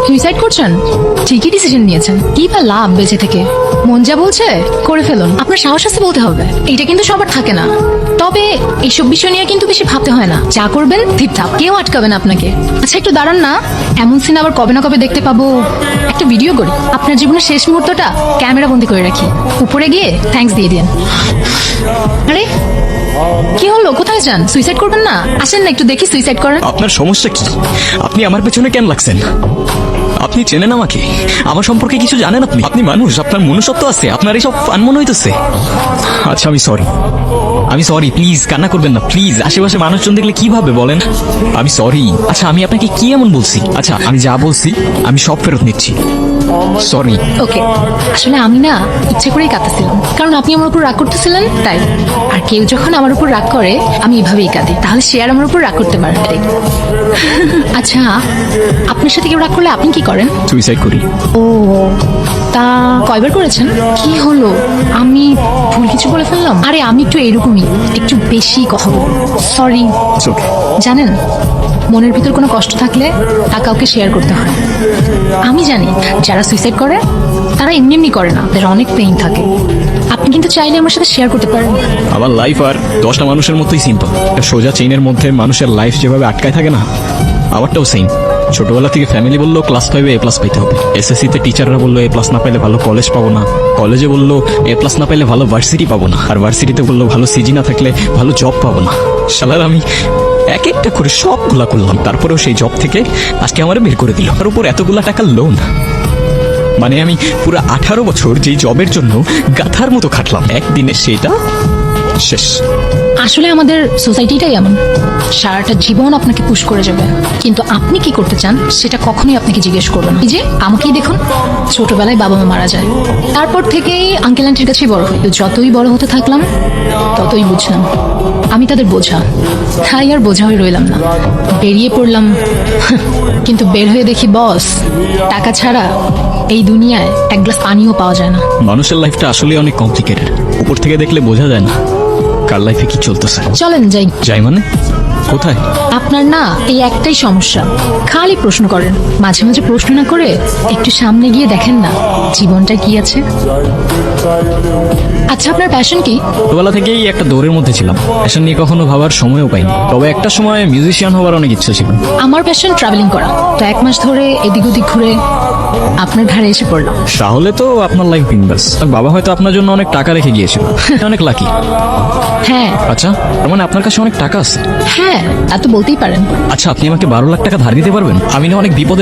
Suicide করছেন? ঠিকই decision নিয়েছেন। কি বা লাভ বেঁচে থেকে? মন যা বলছে করে ফেলুন। আপনার সাহস আছে বলতে হবে, এটা কিন্তু সবার থাকে না। তবে এইসব বিষয় নিয়ে কিন্তু বেশি ভাবতে হয় না। যা করবেন ঠিকঠাক, কেউ আটকাবে না আপনাকে। আচ্ছা একটু দাঁড়ান না, এমন সিন আবার কবে না কবে দেখতে পাবো। একটা ভিডিও করি, আপনার জীবনের শেষ মুহূর্তটা ক্যামেরা বন্দি করে রাখি, উপরে গিয়ে থ্যাঙ্কস দিয়ে দিন। আরে কি হলো, কোথায় যান? সুইসাইড করবেন না? আসেন না একটু দেখি সুইসাইড করেন। আপনার সমস্যা কি? আপনি আমার পেছনে কেন লাগছেন? আপনি চেনেন আমাকে? আমার সম্পর্কে কিছু জানেন আপনি? আপনি মানুষ, আপনার মনুষ্যত্ব আছে, আপনার এইসব ফান মনে হইতেছে। আচ্ছা আমি সরি, প্লিজ কান্না করবেন না প্লিজ। আশেপাশে মানুষজন দেখলে কি ভাবে বলেন? আমি সরি। আচ্ছা আমি আপনাকে কি এমন বলছি? আচ্ছা আমি যা বলছি আমি সব ফেরত নিচ্ছি, সরি। ওকে, আসলে আমি না ইচ্ছে করেই কাঁদতেছিলাম, কারণ আপনি আমার উপর রাগ করতেছিলেন তাই। আর কেউ যখন আমার উপর রাগ করে আমি এভাবেই কাঁদি, তাহলে সে আর আমার উপর রাগ করতে পারে না। আচ্ছা, আপনার সাথে কেউ রাগ করলে আপনি কি করেন? সুইসাইড করি। ও, তা কয়বার করেছেন? কি হলো, আমি ভুল কিছু বলে ফেললাম? আরে আমি একটু এরকমই, একটু বেশি কথা বলি, সরি। জানেন, মনের ভিতর কোনো কষ্ট থাকলে তা কাউকে শেয়ার করতে হয়। আমি জানি যারা সুইসাইড করে তারা এমনি এমনি করে না, তাদের অনেক পেইন থাকে। আপনি কিন্তু চাইলে আমার সাথে শেয়ার করতে পারেন। আমার লাইফ আর 10টা মানুষের মতোই সিম্পল। একটা সোজা চেইনের মধ্যে মানুষের লাইফ যেভাবে আটকায় থাকে না, আমারটাও সেম। ছোটবেলা থেকে ফ্যামিলি বললো ক্লাস 5-এ A+ পাইতে হবে, এসএসসিতে টিচাররা বললো A+ না পাইলে ভালো কলেজ পাবো না, কলেজে বললো A+ না পাইলে ভালো ভার্সিটি পাবো না, আর ভার্সিটিতে বললো ভালো সিজি না থাকলে ভালো জব পাবো না। শালার আমি এক একটা করে সবগুলা করলাম, তারপরেও সেই জব থেকে আজকে আমার বের করে দিল। তার উপর এতগুলা টাকার লোন। মানে আমি পুরো 18 বছর যেই জবের জন্য গাধার মতো খাটলাম, একদিনে সেটা শেষ। আসলে আমাদের সোসাইটিটাই এমন, সারাটা জীবন আপনাকে পুশ করে যাবে, কিন্তু আপনি কি করতে চান সেটা কখনোই আপনাকে জিজ্ঞেস করবে না। এই যে আমাকেই দেখুন, ছোটবেলায় বাবা মা মারা যায়, তারপর থেকেই আঙ্কেল আন্টির কাছেই বড় হই। তো যতই বড় হতে থাকলাম ততই বুঝলাম আমি তাদের বোঝা। তাই আর বোঝা হয়ে রইলাম না, বেরিয়ে পড়লাম। কিন্তু বের হয়ে দেখি বস, টাকা ছাড়া এই দুনিয়ায় এক গ্লাস পানিও পাওয়া যায় না। মানুষের লাইফটা আসলে অনেক কমপ্লিকেটেড, উপর থেকে দেখলে বোঝা যায় না কার লাইফে কি চলতেছে। চলেন যাই। যাই মানে কোথায়? আপনার না এই একটাই সমস্যা, খালি প্রশ্ন করেন। মাঝে মাঝে প্রশ্ন না করে একটু সামনে গিয়ে দেখেন না জীবনটা কি আছে। আচ্ছা আপনার প্যাশন কি? ছোটবেলা থেকেই একটা দৌড়ের মধ্যে ছিলাম, প্যাশন নিয়ে কখনো ভাবার সময়ও পাইনি। তবে একটা সময় মিউজিশিয়ান হওয়ার অনেক ইচ্ছা ছিল। আমার প্যাশন ট্রাভেলিং করা। তো 1 মাস ধরে এদিক ওদিক ঘুরে আপনার ঘাড়ে এসে পড়লাম। তাহলে তো আপনার লাইফ বিন্দাস। বাবা হয়তো আপনার জন্য অনেক টাকা রেখে গিয়েছিল, অনেক লাকি। হ্যাঁ। আচ্ছা তার মানে আপনার কাছে অনেক টাকা আছে? হ্যাঁ, তা তো বলতেই পারেন। আচ্ছা আপনি আমাকে 12 লাখ টাকা ধার দিতে পারবেন? আমি না অনেক বিপদের